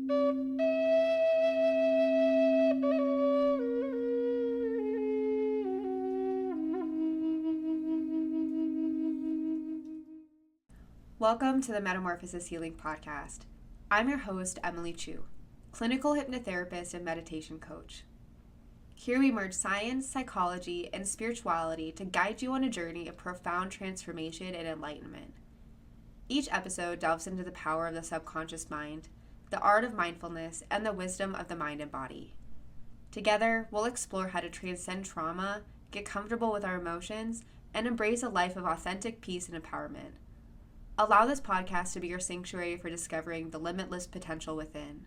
Welcome to the Metamorphosis Healing Podcast. I'm your host, Emily Chu, clinical hypnotherapist and meditation coach. Here we merge science, psychology, and spirituality to guide you on a journey of profound transformation and enlightenment. Each episode delves into the power of the subconscious mind, the art of mindfulness, and the wisdom of the mind and body. Together, we'll explore how to transcend trauma, get comfortable with our emotions, and embrace a life of authentic peace and empowerment. Allow this podcast to be your sanctuary for discovering the limitless potential within.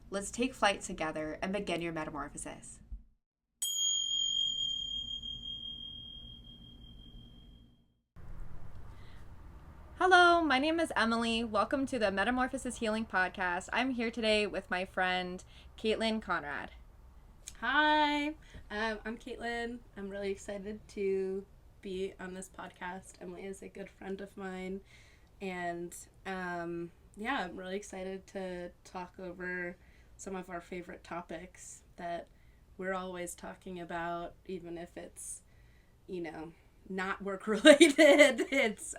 Let's take flight together and begin your metamorphosis. Hello, my name is Emily. Welcome to the Metamorphosis Healing Podcast. I'm here today with my friend, Caitlin Conrad. Hi, I'm Caitlin. I'm really excited to be on this podcast. Emily is a good friend of mine. And I'm really excited to talk over some of our favorite topics that we're always talking about, even if it's, not work related. It's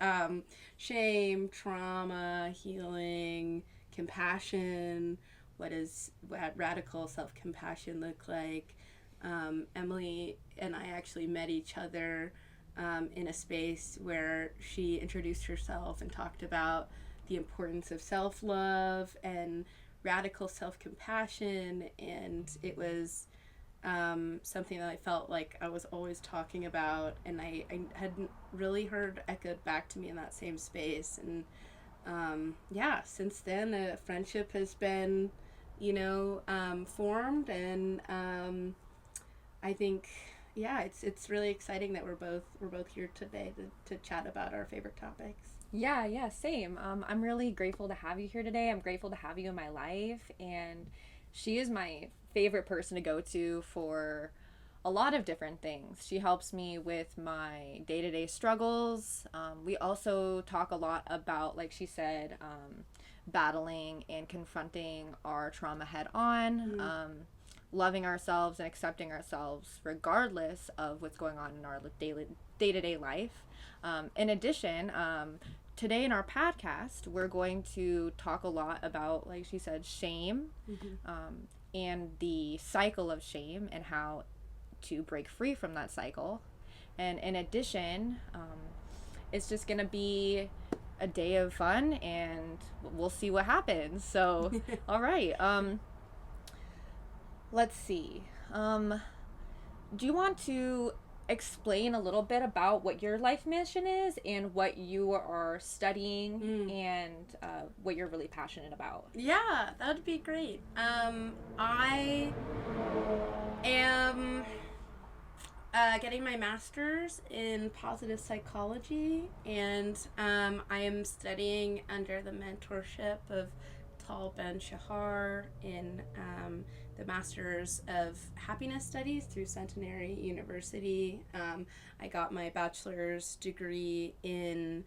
shame, trauma, healing, compassion. What radical self-compassion look like? Emily and I actually met each other in a space where she introduced herself and talked about the importance of self-love and radical self-compassion, and it was something that I felt like I was always talking about, and I hadn't really heard echoed back to me in that same space. And since then a friendship has been formed, and I think it's really exciting that we're both here today to chat about our favorite topics. Yeah, same. I'm really grateful to have you here today. I'm grateful to have you in my life, and she is my favorite person to go to for a lot of different things. She helps me with my day-to-day struggles. We also talk a lot about, like she said, battling and confronting our trauma head on. Loving ourselves and accepting ourselves regardless of what's going on in our day-to-day life. In addition, today in our podcast, we're going to talk a lot about, like she said, shame, and the cycle of shame and how to break free from that cycle. And in addition, it's just going to be a day of fun, and we'll see what happens. So, all right. Let's see. Do you want to explain a little bit about what your life mission is and what you are studying and what you're really passionate about? Yeah, that would be great. I am getting my master's in positive psychology, and I am studying under the mentorship of Tal Ben-Shahar in the Masters of Happiness Studies through Centenary University. I got my bachelor's degree in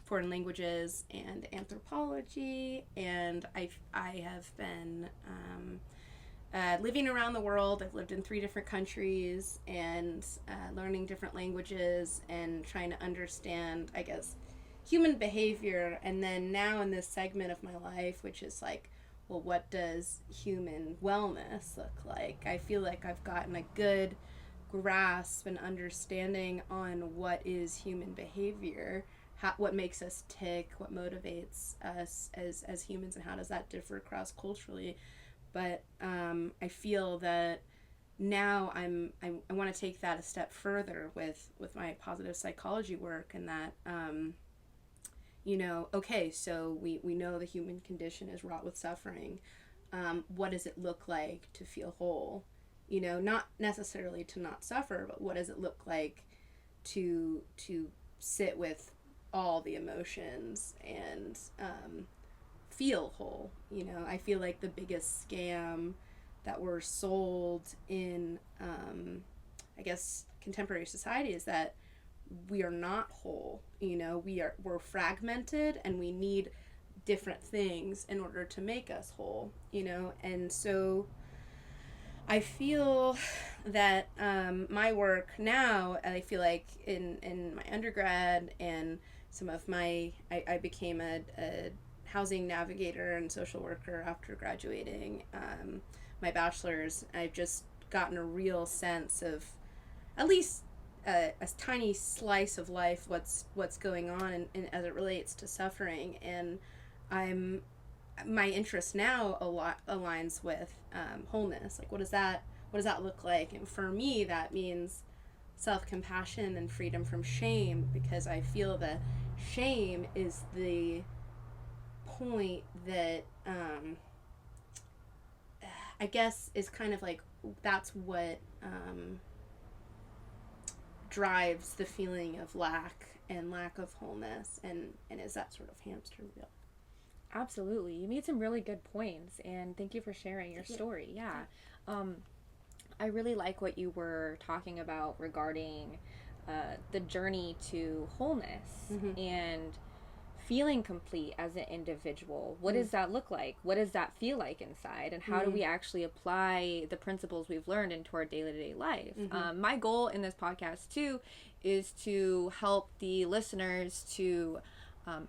foreign languages and anthropology, and I have been living around the world. I've lived in 3 different countries, and learning different languages and trying to understand, I guess, human behavior. And then now in this segment of my life, which is like, well, what does human wellness look like? I feel like I've gotten a good grasp and understanding on what is human behavior, what makes us tick, what motivates us as humans, and how does that differ cross culturally. But I feel that now I want to take that a step further with my positive psychology work, and that okay, so we know the human condition is wrought with suffering. What does it look like to feel whole? Not necessarily to not suffer, but what does it look like to sit with all the emotions and feel whole? I feel like the biggest scam that we're sold in, I guess, contemporary society is that we are not whole. We're fragmented, and we need different things in order to make us whole, you know? And so I feel that my work now, I feel like in my undergrad and some of I became a housing navigator and social worker after graduating my bachelor's. I've just gotten a real sense of at least a tiny slice of life, what's going on and as it relates to suffering. And my interest now a lot aligns with wholeness. Like, what does that look like? And for me, that means self-compassion and freedom from shame, because I feel that shame is the point that I guess is kind of like, that's what drives the feeling of lack of wholeness, and is that sort of hamster wheel. Absolutely. You made some really good points, and thank you for sharing your story. Yeah. I really like what you were talking about regarding the journey to wholeness and feeling complete as an individual. What does that look like? What does that feel like inside? And how do we actually apply the principles we've learned into our day-to-day life? My goal in this podcast, too, is to help the listeners to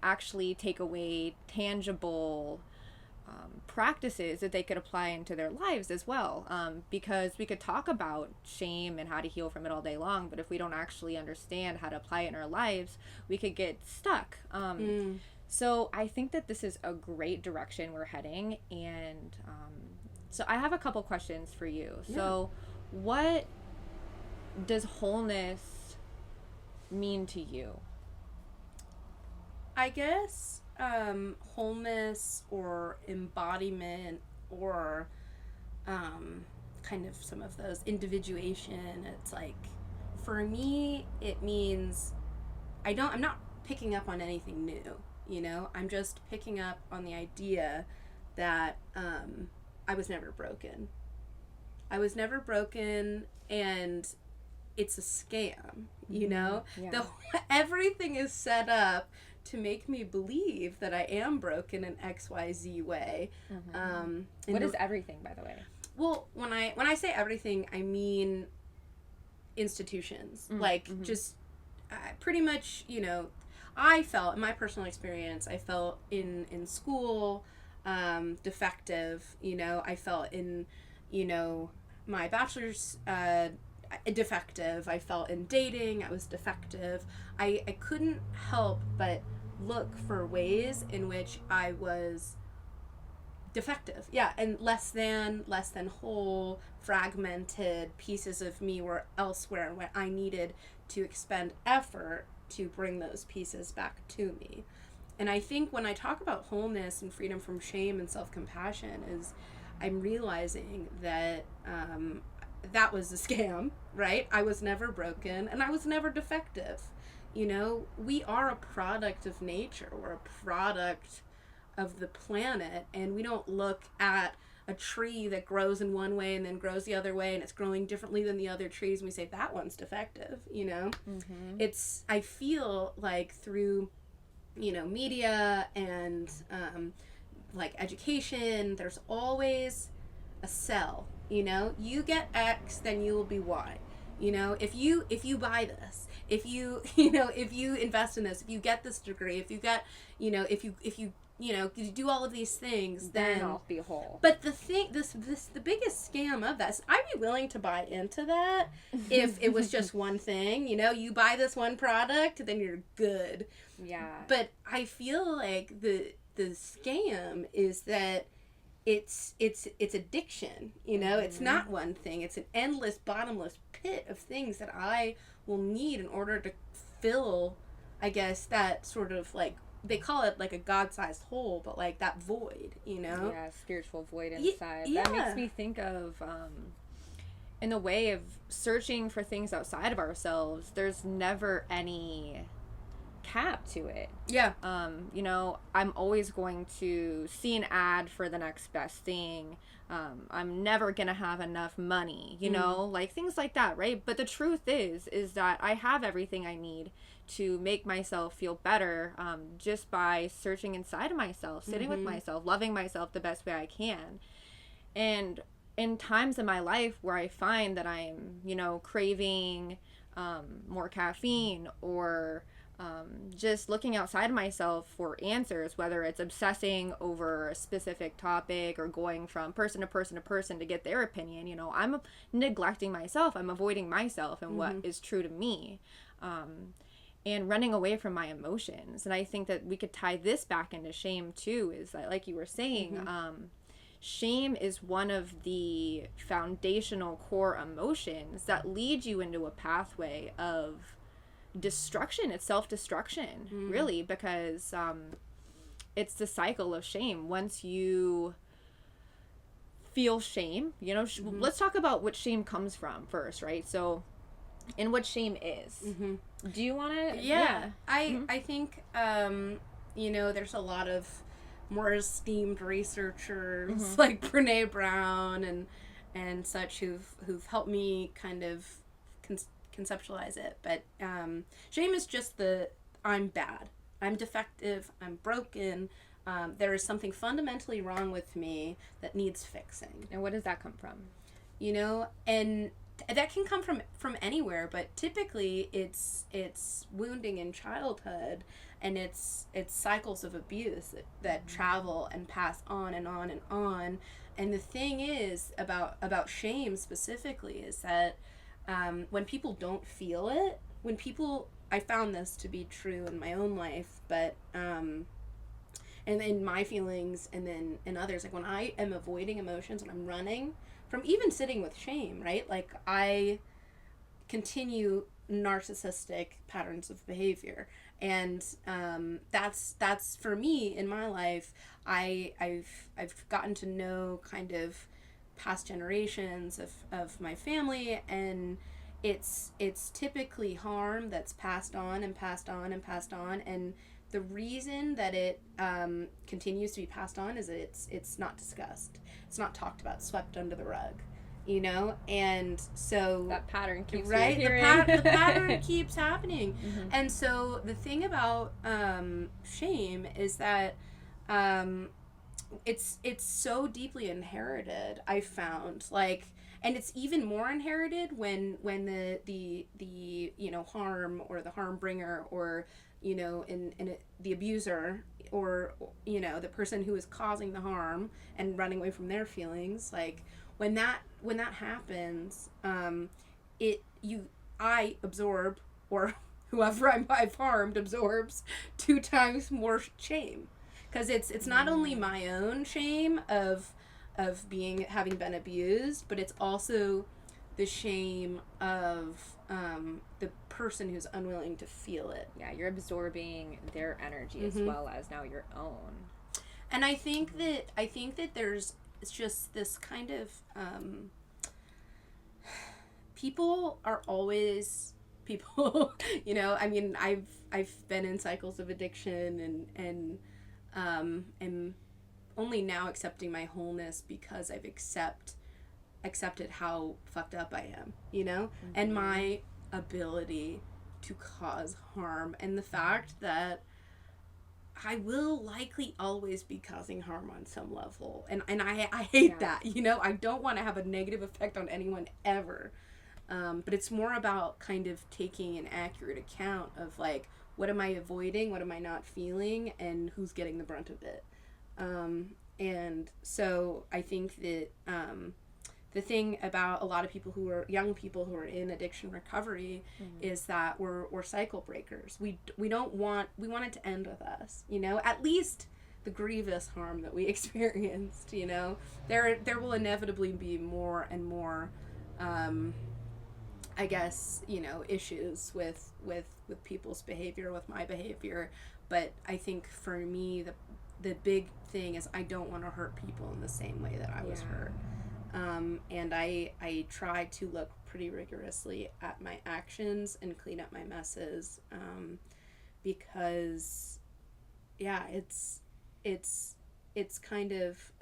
actually take away tangible practices that they could apply into their lives as well, because we could talk about shame and how to heal from it all day long, but if we don't actually understand how to apply it in our lives, we could get stuck. So I think that this is a great direction we're heading, and so I have a couple questions for you. So what does wholeness mean to you? I guess wholeness or embodiment or kind of some of those individuation, it's like, for me, it means I'm not picking up on anything new, you know? I'm just picking up on the idea that I was never broken. I was never broken, and it's a scam, you know? Everything is set up to make me believe that I am broken in XYZ way. What is everything, by the way? Well, when I say everything, I mean institutions. Just pretty much, you know, I felt, in my personal experience, I felt in school defective, you know. I felt in, you know, my bachelor's defective. I felt in dating, I was defective. I couldn't help but look for ways in which I was defective. And less than whole, fragmented pieces of me were elsewhere, and what I needed to expend effort to bring those pieces back to me. And I think when I talk about wholeness and freedom from shame and self-compassion, is I'm realizing that that was a scam, right? I was never broken, and I was never defective. You know, we are a product of nature. We're a product of the planet, and we don't look at a tree that grows in one way and then grows the other way, and it's growing differently than the other trees, and we say that one's defective, you know? I feel like through, you know, media and like education, there's always a sell. You know, you get X, then you will be Y. You know, if you buy this, if you invest in this, if you get this degree, if you get, you know, if you do all of these things, then I'll be whole. But the thing, the biggest scam of that is, I'd be willing to buy into that if it was just one thing. You know, you buy this one product, then you're good. Yeah. But I feel like the scam is that it's addiction, you know. It's not one thing. It's an endless, bottomless pit of things that I will need in order to fill, I guess, that sort of, like, they call it like a God-sized hole, but like that void, you know. Yeah, spiritual void inside. That makes me think of in the way of searching for things outside of ourselves, there's never any cap to it. Yeah. You know, I'm always going to see an ad for the next best thing. I'm never gonna have enough money, you know, like things like that, right? But the truth is that I have everything I need to make myself feel better, just by searching inside of myself, sitting with myself, loving myself the best way I can. And in times in my life where I find that I'm, you know, craving more caffeine, or just looking outside of myself for answers, whether it's obsessing over a specific topic or going from person to person to person to get their opinion, you know, I'm neglecting myself. I'm avoiding myself and what is true to me. And running away from my emotions. And I think that we could tie this back into shame too, is that, like you were saying, shame is one of the foundational core emotions that lead you into a pathway of destruction. It's self-destruction, really, because it's the cycle of shame. Once you feel shame, you know, let's talk about what shame comes from first, right? So, and what shame is. Do you want to? Yeah. I think, you know, there's a lot of more esteemed researchers like Brene Brown and such who've helped me kind of conceptualize it. But shame is just I'm bad, I'm defective, I'm broken. There is something fundamentally wrong with me that needs fixing. And what does that come from? You know, and that can come from anywhere, but typically it's wounding in childhood, and it's cycles of abuse that travel and pass on and on and on. And the thing is about shame specifically is that when people don't feel it, I found this to be true in my own life, but and in my feelings, and then in others, like when I am avoiding emotions and I'm running from even sitting with shame, right? Like I continue narcissistic patterns of behavior, and that's for me in my life. I've gotten to know kind of past generations of my family, and it's typically harm that's passed on and passed on and passed on, and the reason that it continues to be passed on is that it's not discussed. It's not talked about, swept under the rug, you know? And so... that pattern keeps reappearing. The pattern keeps happening. And so the thing about shame is that it's so deeply inherited, I found. Like, and it's even more inherited when the you know, harm or the harm bringer, or you know, in the abuser, or you know, the person who is causing the harm and running away from their feelings, like when that happens, I absorb, or whoever I've harmed absorbs 2 times more shame, because it's not only my own shame of having been abused, but it's also the shame of the person who's unwilling to feel it. Yeah, you're absorbing their energy as well as now your own. And I think that there's just this kind of people are always people. You know, I mean, I've been in cycles of addiction, and am only now accepting my wholeness because I've accepted how fucked up I am, you know, and my ability to cause harm, and the fact that I will likely always be causing harm on some level, and I hate that, you know. I don't want to have a negative effect on anyone ever, but it's more about kind of taking an accurate account of like, what am I avoiding, what am I not feeling, and who's getting the brunt of it. And so I think that the thing about a lot of people young people who are in addiction recovery is that we're cycle breakers. We want it to end with us, you know, at least the grievous harm that we experienced, you know. There will inevitably be more and more, I guess, you know, issues with people's behavior, with my behavior. But I think for me, the big thing is I don't want to hurt people in the same way that I was hurt. And I try to look pretty rigorously at my actions and clean up my messes, because yeah, it's kind of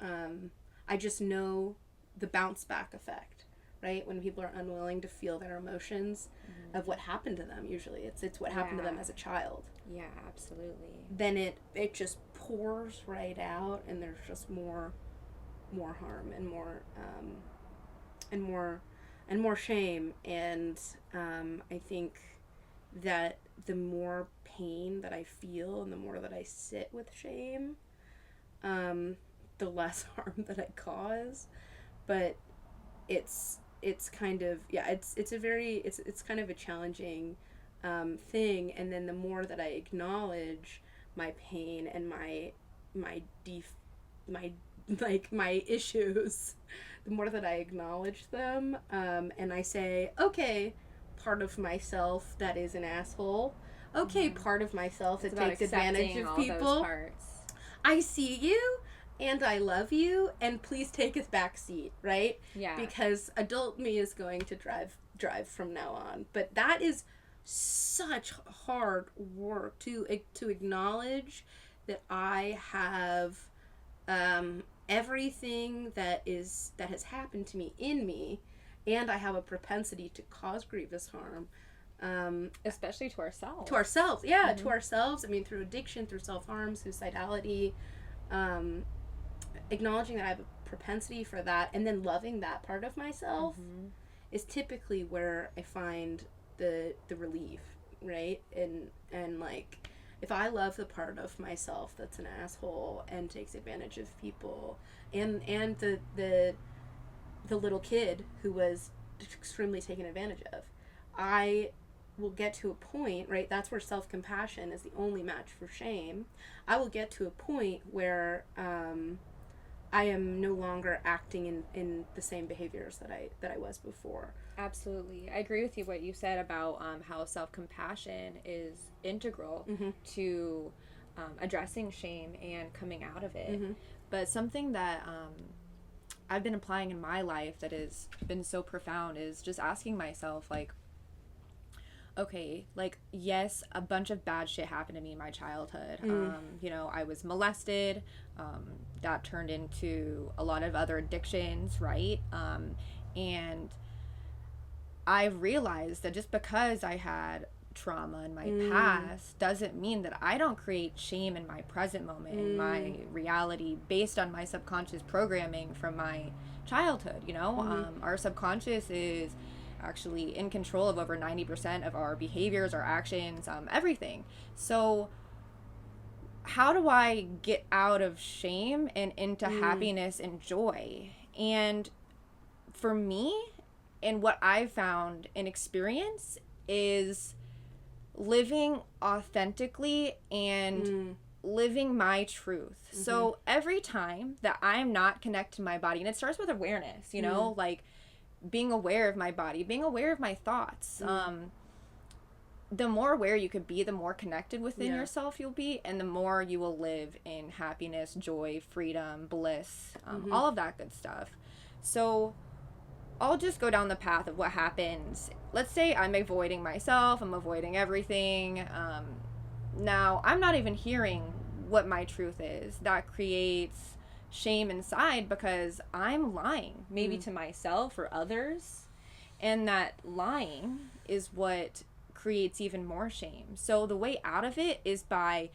I just know the bounce back effect, right? When people are unwilling to feel their emotions of what happened to them, usually it's what happened to them as a child. Yeah, absolutely. Then it just pours right out, and there's just more harm and more shame. And I think that the more pain that I feel and the more that I sit with shame, the less harm that I cause. But it's kind of, yeah, it's a very, it's kind of a challenging thing. And then the more that I acknowledge my pain and my my issues, the more that I acknowledge them, and I say, okay, part of myself that is an asshole, okay, part of myself that takes advantage of people, I see you and I love you, and please take a back seat, right? Yeah. Because adult me is going to drive from now on. But that is such hard work to acknowledge that I have everything that has happened to me in me, and I have a propensity to cause grievous harm, especially to ourselves. To ourselves, yeah, to ourselves. I mean, through addiction, through self-harm, suicidality, acknowledging that I have a propensity for that, and then loving that part of myself is typically where I find the relief, right? And like, if I love the part of myself that's an asshole and takes advantage of people, and the little kid who was extremely taken advantage of, I will get to a point, right? That's where self-compassion is the only match for shame. I will get to a point where I am no longer acting in the same behaviors that I was before. Absolutely. I agree with you what you said about how self-compassion is integral to addressing shame and coming out of it. But something that I've been applying in my life that has been so profound is just asking myself, like, okay, like, yes, a bunch of bad shit happened to me in my childhood. I was molested. That turned into a lot of other addictions, right? And I've realized that just because I had trauma in my past doesn't mean that I don't create shame in my present moment, in my reality, based on my subconscious programming from my childhood. Our subconscious is actually in control of over 90% of our behaviors, our actions, everything. So how do I get out of shame and into happiness and joy? And for me, and what I've found and experience is living authentically and living my truth. So every time that I'm not connected to my body, and it starts with awareness, like being aware of my body, being aware of my thoughts. The more aware you could be, the more connected within yourself you'll be, and the more you will live in happiness, joy, freedom, bliss, all of that good stuff. So I'll just go down the path of what happens. Let's say I'm avoiding myself, I'm avoiding everything. Now, I'm not even hearing what my truth is. That creates shame inside because I'm lying, maybe to myself or others. And that lying is what creates even more shame. So the way out of it is by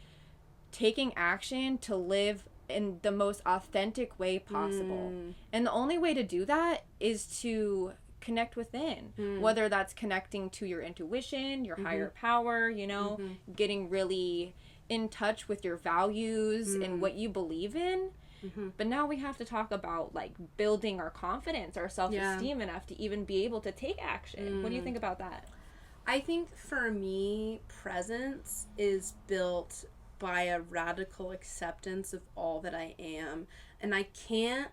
taking action to live in the most authentic way possible. And the only way to do that is to connect within, whether that's connecting to your intuition, your higher power, getting really in touch with your values and what you believe in. But now we have to talk about like building our confidence, our self-esteem enough to even be able to take action. What do you think about that? I think for me, presence is built by a radical acceptance of all that I am. And I can't,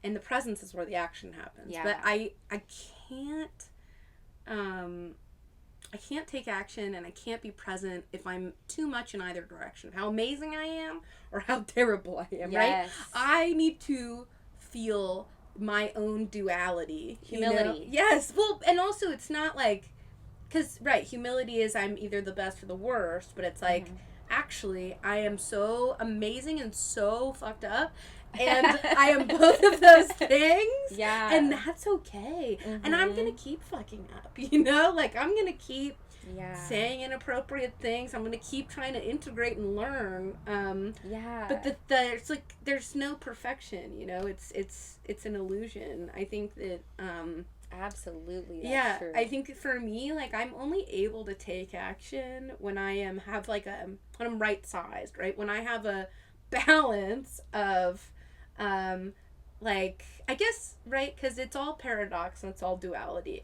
and the presence is where the action happens. Yeah. But I can't take action and I can't be present if I'm too much in either direction. How amazing I am or how terrible I am, right? I need to feel my own duality. Humility. Yes. Well, and also it's not like, because, right, humility is I'm either the best or the worst, but it's like, actually, I am so amazing and so fucked up, and I am both of those things. Yeah. And that's okay. And I'm going to keep fucking up, you know? Like, I'm going to keep saying inappropriate things. I'm going to keep trying to integrate and learn. But it's like, there's no perfection, you know? It's an illusion. I think that, absolutely, that's true. I think for me, like, I'm only able to take action when when I'm right sized, right? When I have a balance of, like, I guess, right? Because it's all paradox and it's all duality.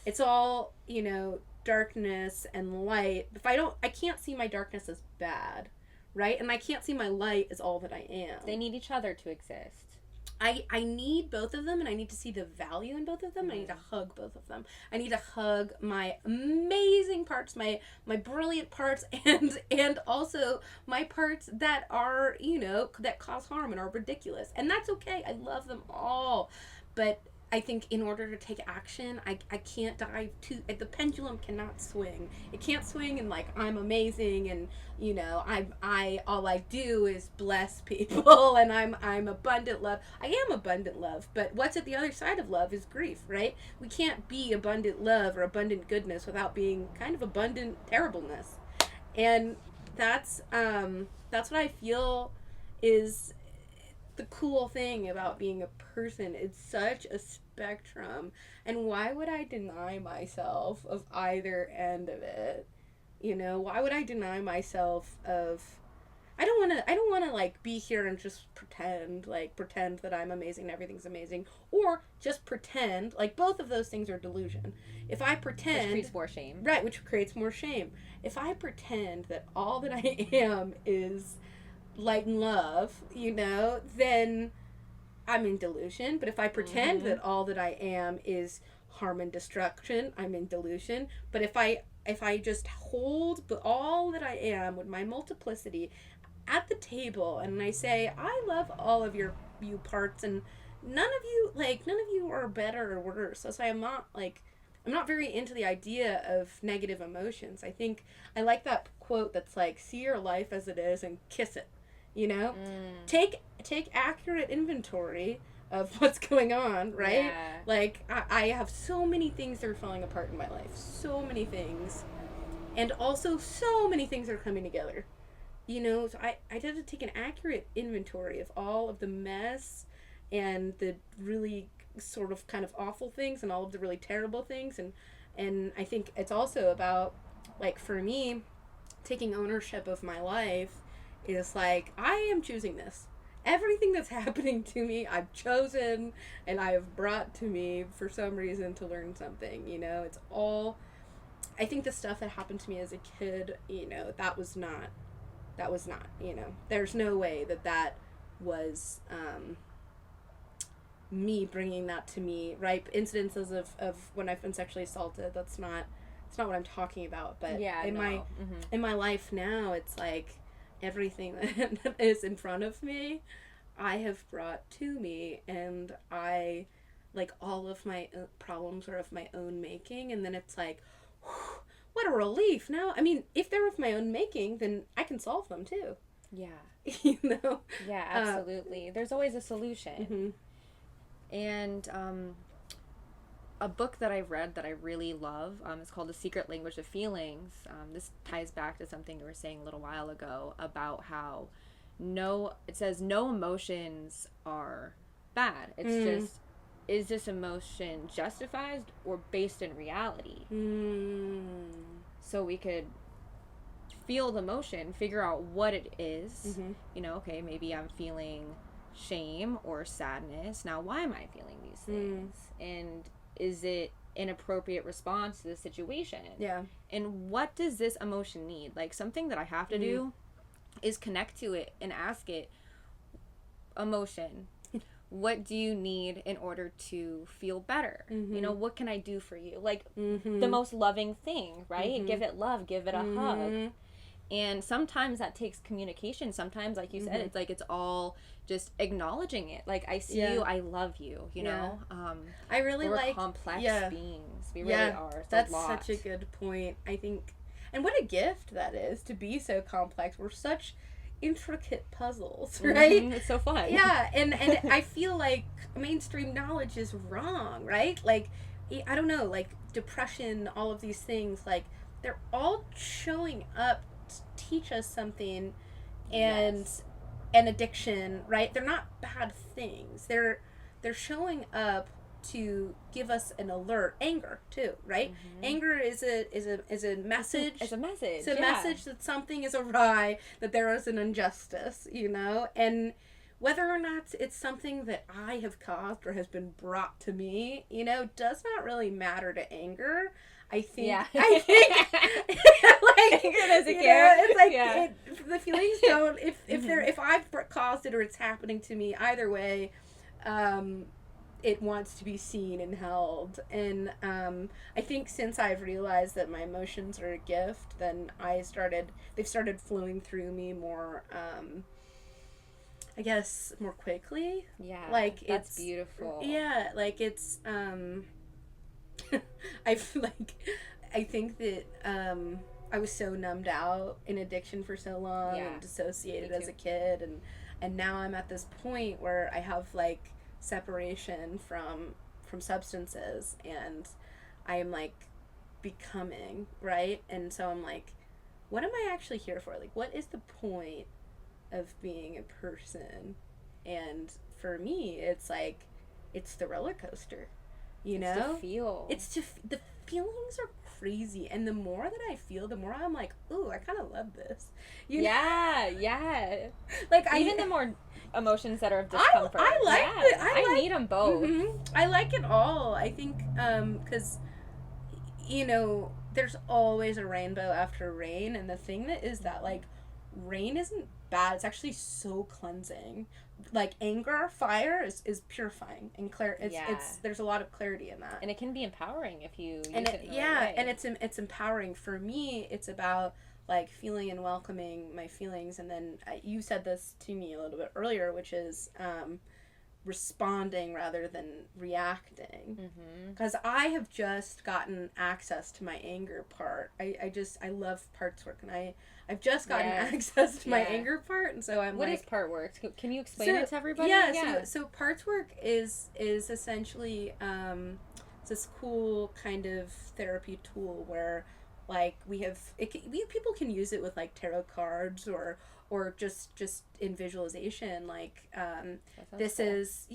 It's all, you know, darkness and light. I can't see my darkness as bad, right? And I can't see my light as all that I am. They need each other to exist. I need both of them, and I need to see the value in both of them. I need to hug both of them. I need to hug my amazing parts, my brilliant parts, and also my parts that are, you know, that cause harm and are ridiculous. And that's okay. I love them all. But I think in order to take action, I can't dive too... The pendulum cannot swing. It can't swing and, like, I'm amazing and, you know, I all I do is bless people and I'm abundant love. I am abundant love, but what's at the other side of love is grief, right? We can't be abundant love or abundant goodness without being kind of abundant terribleness. And that's what I feel is... the cool thing about being a person. It's such a spectrum, and why would I deny myself of either end of it? You know, why would I deny myself of... I don't want to like be here and just pretend that I'm amazing and everything's amazing, or just pretend. Like, both of those things are delusion. If I pretend, which creates more shame. Right, which creates more shame. If I pretend that all that I am is light and love, you know, then I'm in delusion. But if I pretend that all that I am is harm and destruction, I'm in delusion. But if I just hold all that I am with my multiplicity at the table, and I say, I love all of you parts, and none of you are better or worse. So I'm not very into the idea of negative emotions. I think I like that quote that's like, see your life as it is and kiss it. You know, take accurate inventory of what's going on, right? Yeah. Like, I have so many things that are falling apart in my life, so many things, and also so many things that are coming together. You know, so I had to take an accurate inventory of all of the mess and the really sort of kind of awful things and all of the really terrible things, and I think it's also about, like, for me, taking ownership of my life. Is like, I am choosing this. Everything that's happening to me, I've chosen, and I have brought to me for some reason to learn something, you know? It's all... I think the stuff that happened to me as a kid, you know, that was not, you know, there's no way that was, me bringing that to me, right? Incidences of when I've been sexually assaulted, it's not what I'm talking about, but in my life now, it's like, everything that is in front of me, I have brought to me, and I, like, all of my problems are of my own making, and then it's like, whew, what a relief. Now, I mean, if they're of my own making, then I can solve them too. Yeah. You know? Yeah, absolutely. There's always a solution. And a book that I've read that I really love is called The Secret Language of Feelings. This ties back to something you were saying a little while ago about how it says no emotions are bad. It's just, is this emotion justified or based in reality? So we could feel the emotion, figure out what it is. You know, okay, maybe I'm feeling shame or sadness. Now, why am I feeling these things? And is it an appropriate response to the situation? Yeah. And what does this emotion need? Like, something that I have to do is connect to it and ask it, emotion, what do you need in order to feel better? You know, what can I do for you? Like, the most loving thing, right? Give it love, give it a hug. And sometimes that takes communication. Sometimes, like you said, it's like it's all just acknowledging it. Like, I see you, I love you, you know? I really we're like complex beings. We really are. It's that's a lot. such a good point, I think. And what a gift that is to be so complex. We're such intricate puzzles, right? It's so fun. Yeah, and I feel like mainstream knowledge is wrong, right? Like, I don't know, like depression, all of these things, like they're all showing up to teach us something, and and addiction, right? They're not bad things. They're showing up to give us an alert. Anger too, right? Anger is a message. It's a message. It's a message that something is awry, that there is an injustice, you know? And whether or not it's something that I have caused or has been brought to me, you know, does not really matter to anger. I think like, anger doesn't you care. know, it's like the feelings don't, if I've caused it or it's happening to me, either way, it wants to be seen and held. And I think since I've realized that my emotions are a gift, then they've started flowing through me more, I guess, more quickly. Yeah, like that's beautiful. Yeah, like it's I think that I was so numbed out in addiction for so long and dissociated as a kid, and now I'm at this point where I have like separation from substances, and I am like becoming, right? And so I'm like, what am I actually here for? Like, what is the point of being a person? And for me, it's like, it's the roller coaster, you know? It's to feel. The feelings are crazy, and the more that I feel, the more I'm like, ooh, I kind of love this. You know? Like, even the more emotions that are of discomfort. I need them both. I like it all. I think because you know, there's always a rainbow after rain, and the thing that is that, like, rain isn't bad. It's actually so cleansing. Like, anger, fire is purifying and clear. It's there's a lot of clarity in that, and it can be empowering if you use it in the right way. And it's empowering. For me, it's about like feeling and welcoming my feelings. And then you said this to me a little bit earlier, which is responding rather than reacting, because I have just gotten access to my anger part. I love parts work, and I've just gotten access to my anger part, and so I'm what like, is part work? Can you explain it to everybody? So parts work is essentially it's this cool kind of therapy tool where, like, people can use it with like tarot cards or just in visualization, like this is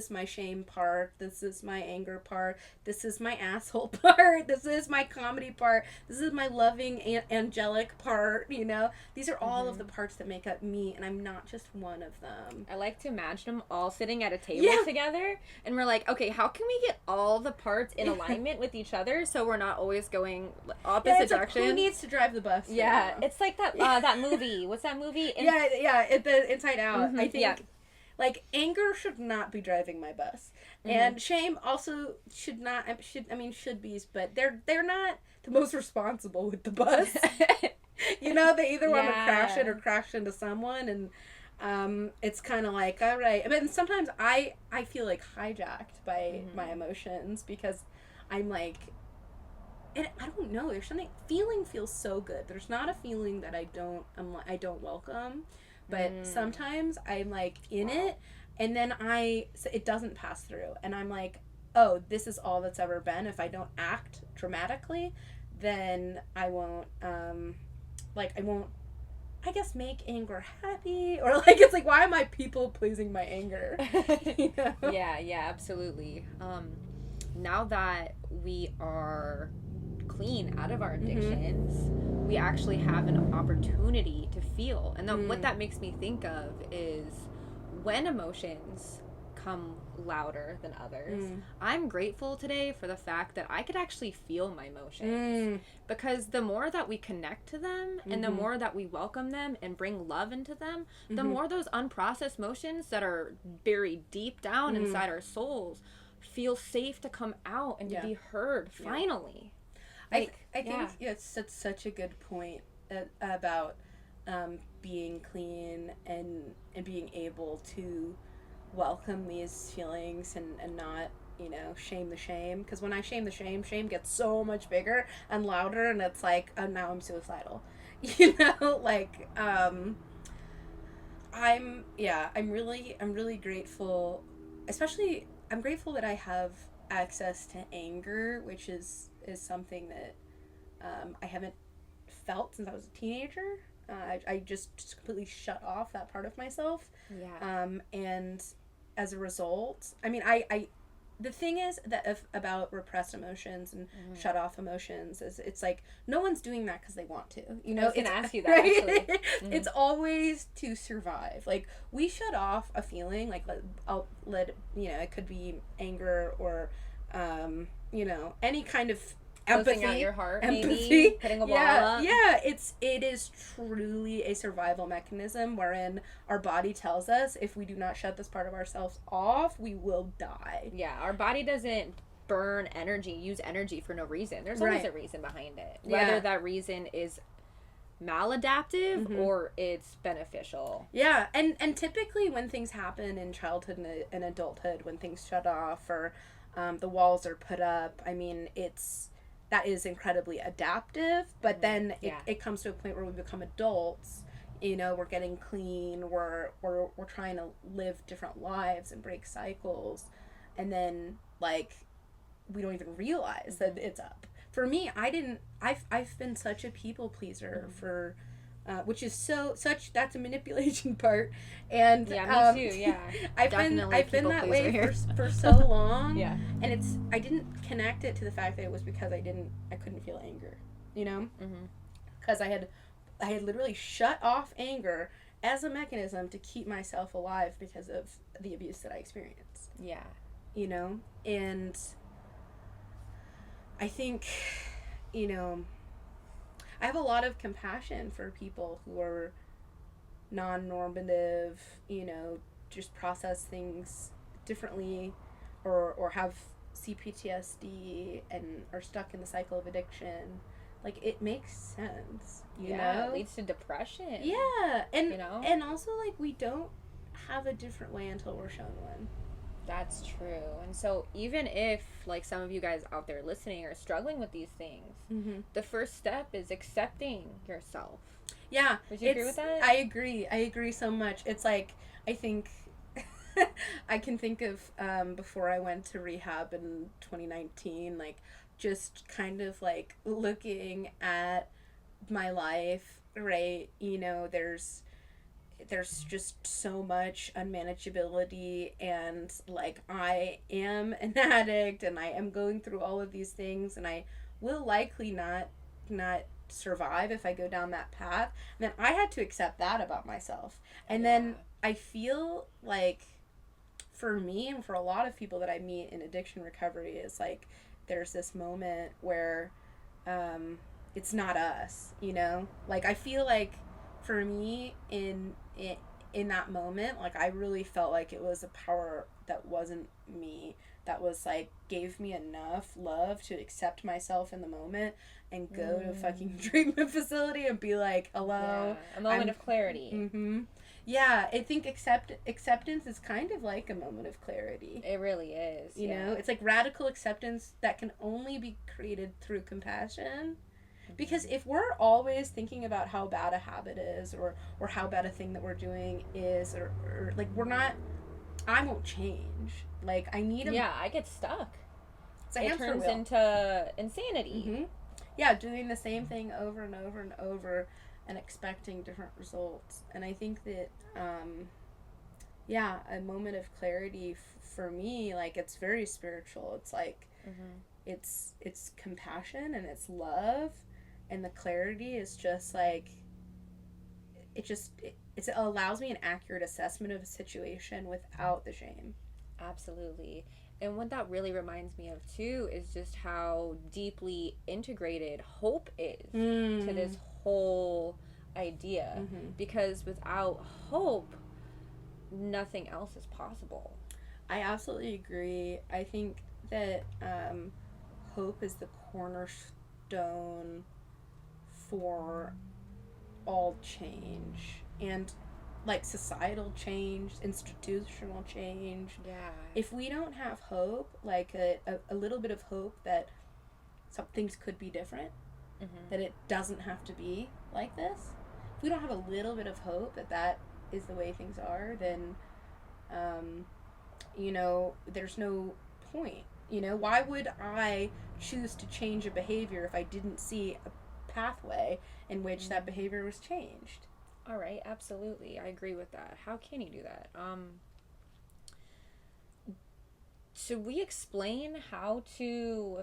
my shame part, this is my anger part, this is my asshole part, this is my comedy part, this is my loving angelic part, you know? These are all of the parts that make up me, and I'm not just one of them. I like to imagine them all sitting at a table together, and we're like, okay, how can we get all the parts in alignment with each other so we're not always going opposite directions? Like, who needs to drive the bus? It's like that movie. What's that movie? The Inside Out. I think like, anger should not be driving my bus, and shame also should be, but they're not the most responsible with the bus. You know, they either want to crash it or crash into someone, and it's kind of like, all right. I mean, sometimes I feel like hijacked by my emotions, because I'm like, and I don't know, there's something, feeling feels so good. There's not a feeling that I don't welcome, but sometimes I'm like in it, and then it doesn't pass through, and I'm like, oh, this is all that's ever been. If I don't act dramatically, then I won't I guess make anger happy, or like, it's like, why am I people pleasing my anger? You know? Yeah, absolutely. Now that we are clean out of our addictions, we actually have an opportunity to feel. And then what that makes me think of is when emotions come louder than others. I'm grateful today for the fact that I could actually feel my emotions, because the more that we connect to them and the more that we welcome them and bring love into them, the more those unprocessed emotions that are buried deep down inside our souls feel safe to come out and to be heard finally. I think that's such a good point. about being clean and being able to welcome these feelings and not, shame the shame. Because when I shame the shame gets so much bigger and louder, and it's like, oh, now I'm suicidal. Like, I'm really grateful, especially I'm grateful that I have access to anger, which is something that I haven't felt since I was a teenager. I just completely shut off that part of myself. Yeah. And as a result, I mean, I the thing is that about repressed emotions and shut off emotions is it's like no one's doing that because they want to. I was gonna ask you that, right? actually. It's always to survive. Like we shut off a feeling. Like I'll let it could be anger or any kind of empathy. Closing out your heart, empathy. maybe putting a wall up. Yeah, it is truly a survival mechanism wherein our body tells us if we do not shut this part of ourselves off, we will die. Yeah, our body doesn't use energy for no reason. There's always a reason behind it. Whether that reason is maladaptive or it's beneficial. Yeah, and typically when things happen in childhood and adulthood, when things shut off or the walls are put up, I mean, that is incredibly adaptive, but then it comes to a point where we become adults, we're getting clean, we're trying to live different lives and break cycles, and then like we don't even realize that it's up. For me, I've been such a people pleaser for which is that's a manipulation part, and me too. Yeah, I've been that way for so long. Yeah, and I didn't connect it to the fact that it was because I couldn't feel anger, because I had literally shut off anger as a mechanism to keep myself alive because of the abuse that I experienced. Yeah, and I think, I have a lot of compassion for people who are non-normative, just process things differently or have CPTSD and are stuck in the cycle of addiction. Like, it makes sense, you know? It leads to depression. Yeah, and also, like, we don't have a different way until we're shown one. That's true. And so even if, like, some of you guys out there listening are struggling with these things, the first step is accepting yourself. Yeah. Would you agree with that? I agree so much. It's like, I think, I can think of before I went to rehab in 2019, like, just kind of, like, looking at my life, right? There's just so much unmanageability, and like I am an addict and I am going through all of these things, and I will likely not survive if I go down that path. And then I had to accept that about myself. And then I feel like for me and for a lot of people that I meet in addiction recovery is like there's this moment where it's not us, like I feel like for me in that moment, like I really felt like it was a power that wasn't me, that was like gave me enough love to accept myself in the moment and go to a fucking treatment facility and be like, hello, a moment of clarity. Yeah, I think acceptance is kind of like a moment of clarity. It really is. You know, it's like radical acceptance that can only be created through compassion. Because if we're always thinking about how bad a habit is or how bad a thing that we're doing is or like I won't change. Like I need a... Yeah, I get stuck. It turns into insanity. Yeah, doing the same thing over and over and over and expecting different results. And I think that, a moment of clarity for me, like it's very spiritual. It's like, it's compassion and it's love. And the clarity is just like, it allows me an accurate assessment of a situation without the shame. Absolutely. And what that really reminds me of too is just how deeply integrated hope is to this whole idea. Because without hope, nothing else is possible. I absolutely agree. I think that hope is the cornerstone for all change, and like societal change, institutional change. Yeah. If we don't have hope, like a little bit of hope that some things could be different, that it doesn't have to be like this, if we don't have a little bit of hope that that is the way things are, then there's no point. Why would I choose to change a behavior if I didn't see a pathway in which that behavior was changed? All right, absolutely. I agree with that. How can you do that? Should we explain how to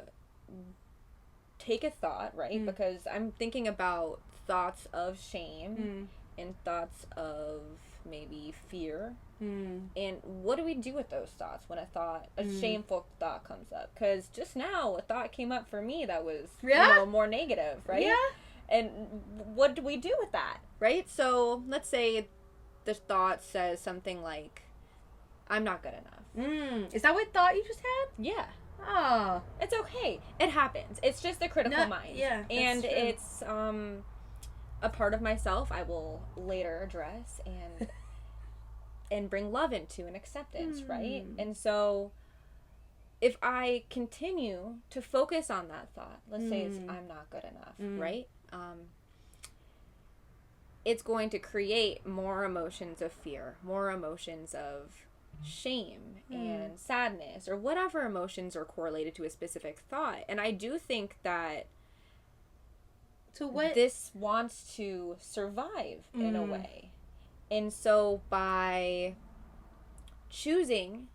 take a thought, right? Because I'm thinking about thoughts of shame and thoughts of maybe fear. And what do we do with those thoughts when a shameful thought comes up? Because just now a thought came up for me that was more negative, right? Yeah. And what do we do with that, right? So let's say the thought says something like, I'm not good enough. Is that what thought you just had? Yeah. Oh. It's okay. It happens. It's just the critical mind. Yeah. And it's a part of myself I will later address and bring love into and acceptance, right? And so if I continue to focus on that thought, let's say it's I'm not good enough, right? It's going to create more emotions of fear, more emotions of shame and sadness, or whatever emotions are correlated to a specific thought. And I do think that this wants to survive in a way. And so by choosing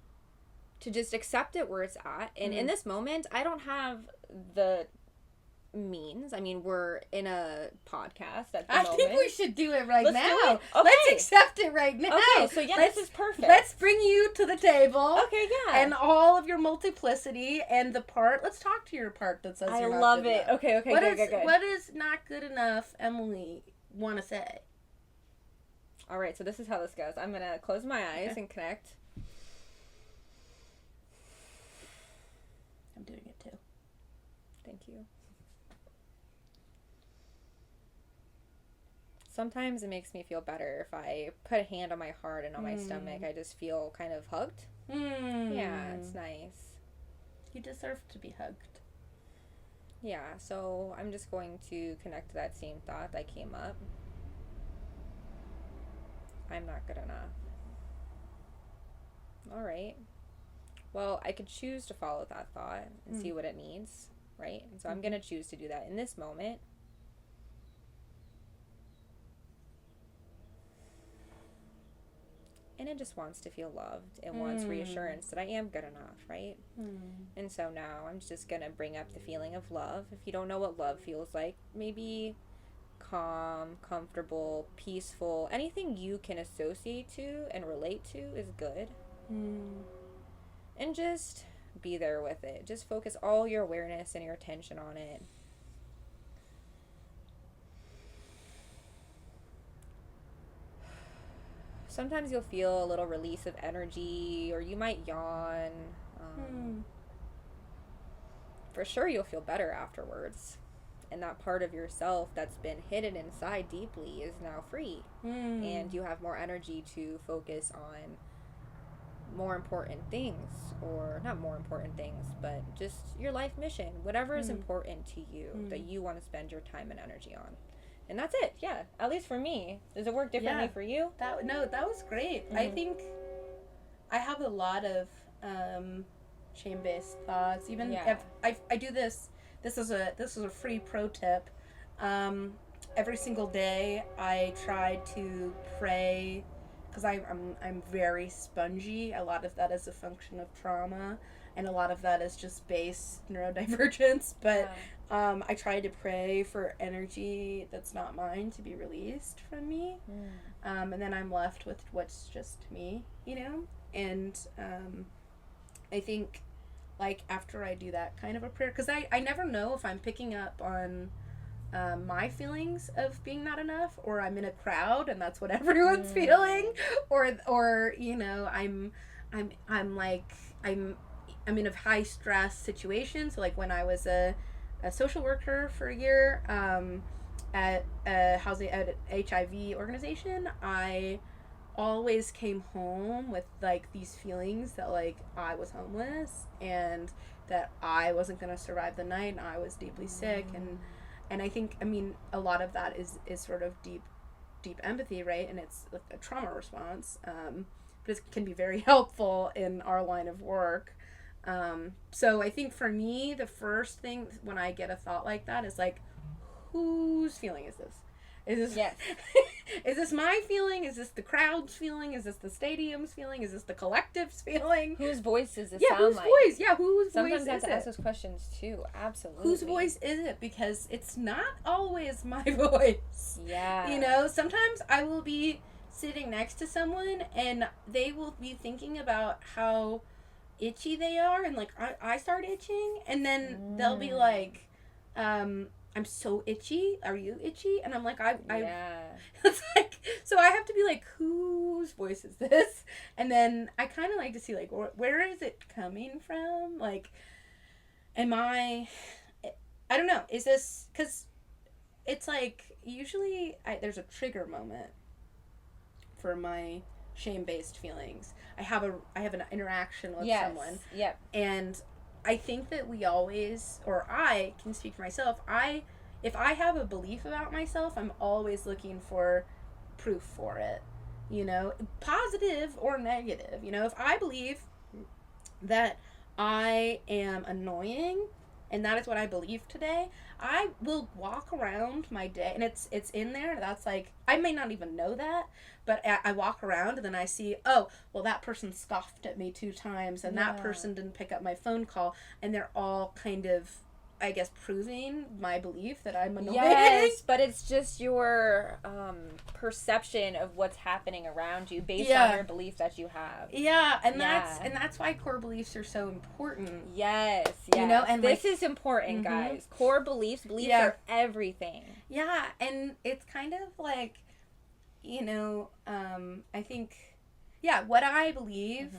to just accept it where it's at, and in this moment, I don't have the means. I mean, we're in a podcast at the moment. I think we should do it right now. Do it. Okay. Let's accept it right now. Okay, so this is perfect. Let's bring you to the table. Okay, yeah. And all of your multiplicity and the part. Let's talk to your part that says you're not love good it. enough. Okay, good. What is not good enough, Emily, want to say? All right, so this is how this goes. I'm going to close my eyes and connect. I'm doing it too. Thank you. Sometimes it makes me feel better if I put a hand on my heart and on my stomach. I just feel kind of hugged. Yeah, it's nice. You deserve to be hugged. Yeah, so I'm just going to connect to that same thought that came up. I'm not good enough. All right. Well, I could choose to follow that thought and see what it needs, right? And so I'm going to choose to do that in this moment. And it just wants to feel loved. It wants reassurance that I am good enough, right? And so now I'm just going to bring up the feeling of love. If you don't know what love feels like, maybe calm, comfortable, peaceful. Anything you can associate to and relate to is good. And just be there with it. Just focus all your awareness and your attention on it. Sometimes you'll feel a little release of energy, or you might yawn. For sure you'll feel better afterwards. And that part of yourself that's been hidden inside deeply is now free. And you have more energy to focus on more important things, or not more important things, but just your life mission, whatever is important to you that you want to spend your time and energy on. And that's it. Yeah, at least for me. Does it work differently for you? That was great. I think I have a lot of shame-based thoughts. Even if I do this is a free pro tip. Every single day I try to pray, because I'm very spongy. A lot of that is a function of trauma, and a lot of that is just base neurodivergence. But I try to pray for energy that's not mine to be released from me. And then I'm left with what's just me, And I think, like, after I do that kind of a prayer, because I never know if I'm picking up on my feelings of being not enough, or I'm in a crowd and that's what everyone's feeling, or I'm in a high stress situation. So like when I was a social worker for a year, at a housing at an HIV organization, I always came home with like these feelings that like I was homeless and that I wasn't going to survive the night and I was deeply sick. And I think, I mean, a lot of that is sort of deep empathy, right? And it's like a trauma response, but it can be very helpful in our line of work. So I think for me, the first thing when I get a thought like that is like, whose feeling is this? Is this Yes. is this my feeling? Is this the crowd's feeling? Is this the stadium's feeling? Is this the collective's feeling? Whose voice does it Yeah, sound whose like? voice? Yeah, whose Sometimes voice I have is to ask it? those questions too. Absolutely. Whose voice is it? Because it's not always my voice. Yeah. You know, sometimes I will be sitting next to someone and they will be thinking about how itchy they are, and like I start itching, and then they'll be like, I'm so itchy, are you itchy? And I'm like, yeah. it's like, so I have to be like, whose voice is this? And then I kind of like to see like, where is it coming from? Like, am I don't know, is this, because it's like usually there's a trigger moment for my shame-based feelings. I have an interaction with someone. Yep. And I think that we always, or I can speak for myself, if I have a belief about myself, I'm always looking for proof for it. You know, positive or negative. You know, if I believe that I am annoying, and that is what I believe today, I will walk around my day, and it's in there. That's like, I may not even know that, but I walk around and then I see, oh, well, that person scoffed at me 2 times, and that person didn't pick up my phone call, and they're all kind of, I guess, proving my belief that I'm annoying. Yes, but it's just your perception of what's happening around you based on your belief that you have. Yeah, and that's why core beliefs are so important. Yes. You know, and this is important, guys. Core beliefs are everything. Yeah, and it's kind of like, you know, I think, what I believe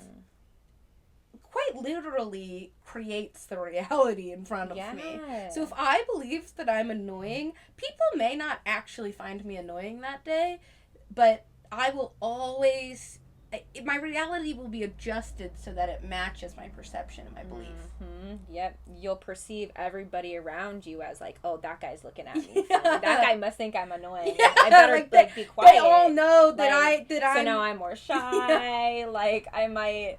quite literally creates the reality in front of me. So if I believe that I'm annoying, people may not actually find me annoying that day, but I will always, my reality will be adjusted so that it matches my perception and my belief. Yep. You'll perceive everybody around you as like, oh, that guy's looking at me. That guy must think I'm annoying. I better be quiet. They all know that I'm... So now I'm more shy. Like, I might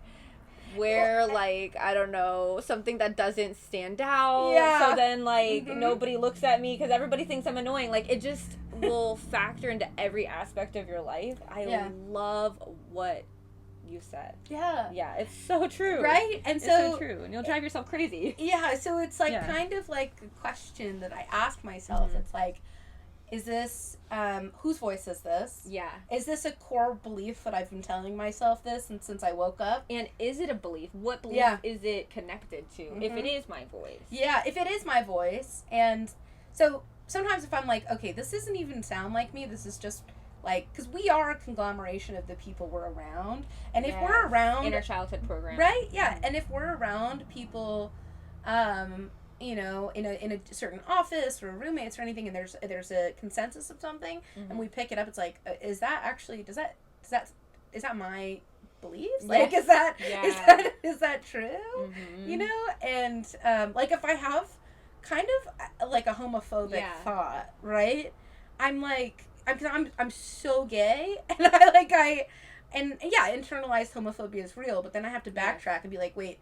wear like, I don't know, something that doesn't stand out, so then like nobody looks at me because everybody thinks I'm annoying. Like, it just will factor into every aspect of your life. I love what you said. It's so true, right? And it's so true, and you'll drive yourself crazy. So it's like kind of like a question that I ask myself. It's like, is this whose voice is this? Is this a core belief that I've been telling myself this and since I woke up? And is it a belief? What belief is it connected to? If it is my voice. If it is my voice. And so sometimes if I'm like, okay, this doesn't even sound like me, this is just like, because we are a conglomeration of the people we're around, and if we're around inner childhood program, right? And if we're around people, you know, in a certain office or roommates or anything, and there's a consensus of something, and we pick it up, it's like, is that actually, is that my beliefs? Like, is that true? You know, and like if I have kind of like a homophobic thought, right? I'm like, I'm so gay, and internalized homophobia is real, but then I have to backtrack and be like, wait,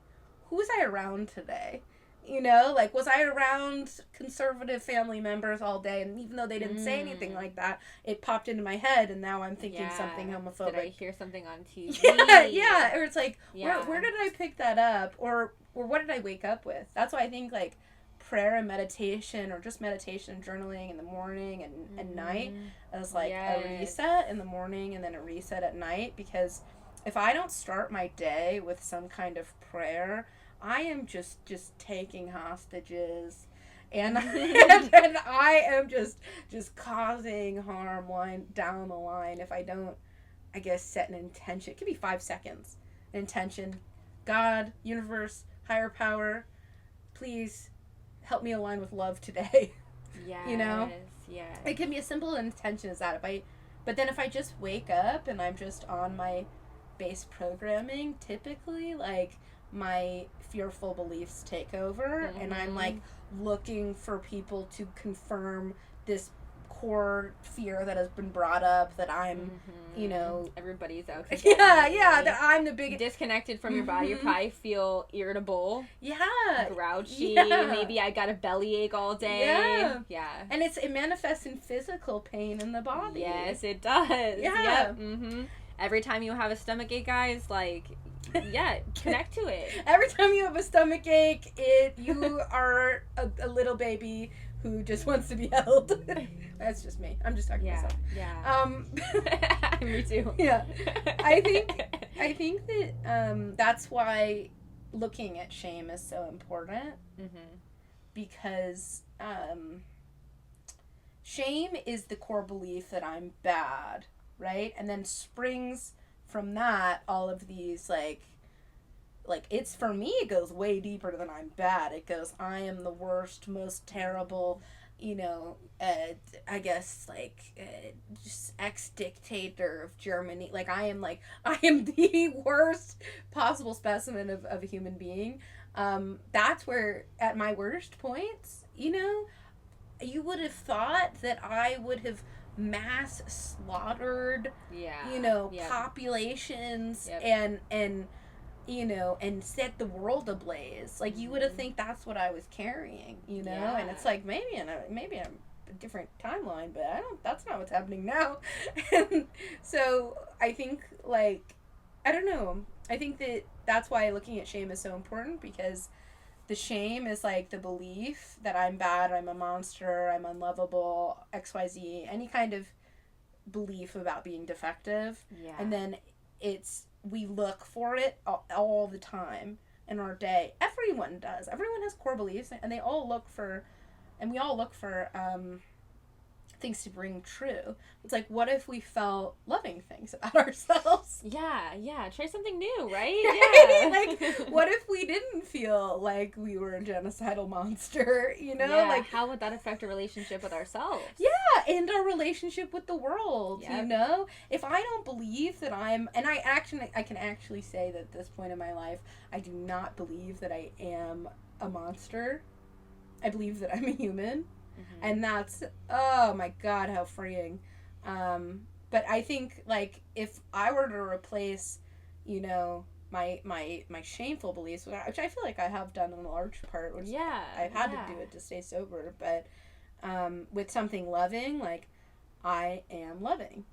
who was I around today? You know, like, was I around conservative family members all day, and even though they didn't say anything like that, it popped into my head, and now I'm thinking something homophobic. Did I hear something on TV? Or it's like, where did I pick that up, or what did I wake up with? That's why I think, like, prayer and meditation, or just meditation and journaling in the morning and night, as like a reset in the morning and then a reset at night, because if I don't start my day with some kind of prayer, I am just taking hostages, and and I am just causing harm down the line if I don't, I guess, set an intention. It could be 5 seconds. An intention. God, universe, higher power, please help me align with love today. Yes. You know? Yes. It can be as simple an intention as that. But then if I just wake up and I'm just on my base programming, typically, like, my fearful beliefs take over, and I'm, like, looking for people to confirm this core fear that has been brought up, that I'm, you know... Everybody's out to get me. That I'm the biggest... Disconnected from your body, you probably feel irritable. Yeah. Grouchy. Yeah. Maybe I got a bellyache all day. Yeah. Yeah. And it manifests in physical pain in the body. Yes, it does. Yeah. Yep. Every time you have a stomachache, guys, like... Yeah, connect to it. Every time you have a stomach ache, you are a little baby who just wants to be held. That's just me. I'm just talking to myself. Yeah. Me too. Yeah. I think that that's why looking at shame is so important. Because shame is the core belief that I'm bad, right? And then springs from that all of these like it's, for me, it goes way deeper than I'm bad. It goes, I am the worst, most terrible, I guess, just ex-dictator of Germany. Like, I am the worst possible specimen of a human being. That's where, at my worst points, you would have thought that I would have mass slaughtered, populations, and set the world ablaze. Like, you would have think that's what I was carrying, and it's like, maybe in a different timeline, but that's not what's happening now. And so I think, I don't know, I think that's why looking at shame is so important, because the shame is like the belief that I'm bad, I'm a monster, I'm unlovable, XYZ, any kind of belief about being defective. Yeah. And then we look for it all the time in our day. Everyone does. Everyone has core beliefs, and we all look for things to bring true. It's like, what if we felt loving things about ourselves? Yeah. Try something new, right? Yeah. Like, what if we didn't feel like we were a genocidal monster, Yeah, like, how would that affect a relationship with ourselves? Yeah, and our relationship with the world, If I don't believe that and I can actually say that at this point in my life, I do not believe that I am a monster. I believe that I'm a human. And that's, oh my God, how freeing. But I think, if I were to replace, my shameful beliefs, which I feel like I have done in large part, which I've had to do it to stay sober, but with something loving, I am loving.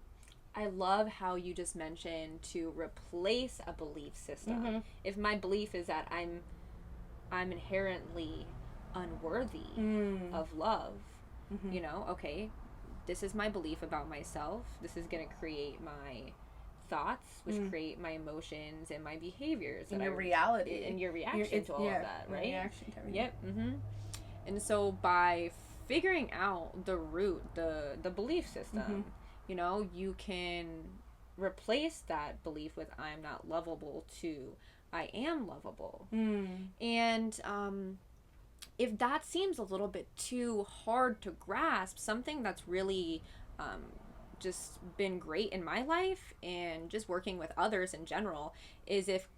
I love how you just mentioned to replace a belief system. If my belief is that I'm inherently unworthy of love, okay, this is my belief about myself. This is going to create my thoughts, which create my emotions and my behaviors. And your reality. And your reaction to all of that, right? Reaction to everything. Yep. And so by figuring out the root, the belief system, you can replace that belief with I'm not lovable to I am lovable. And if that seems a little bit too hard to grasp, something that's really just been great in my life and just working with others in general is, if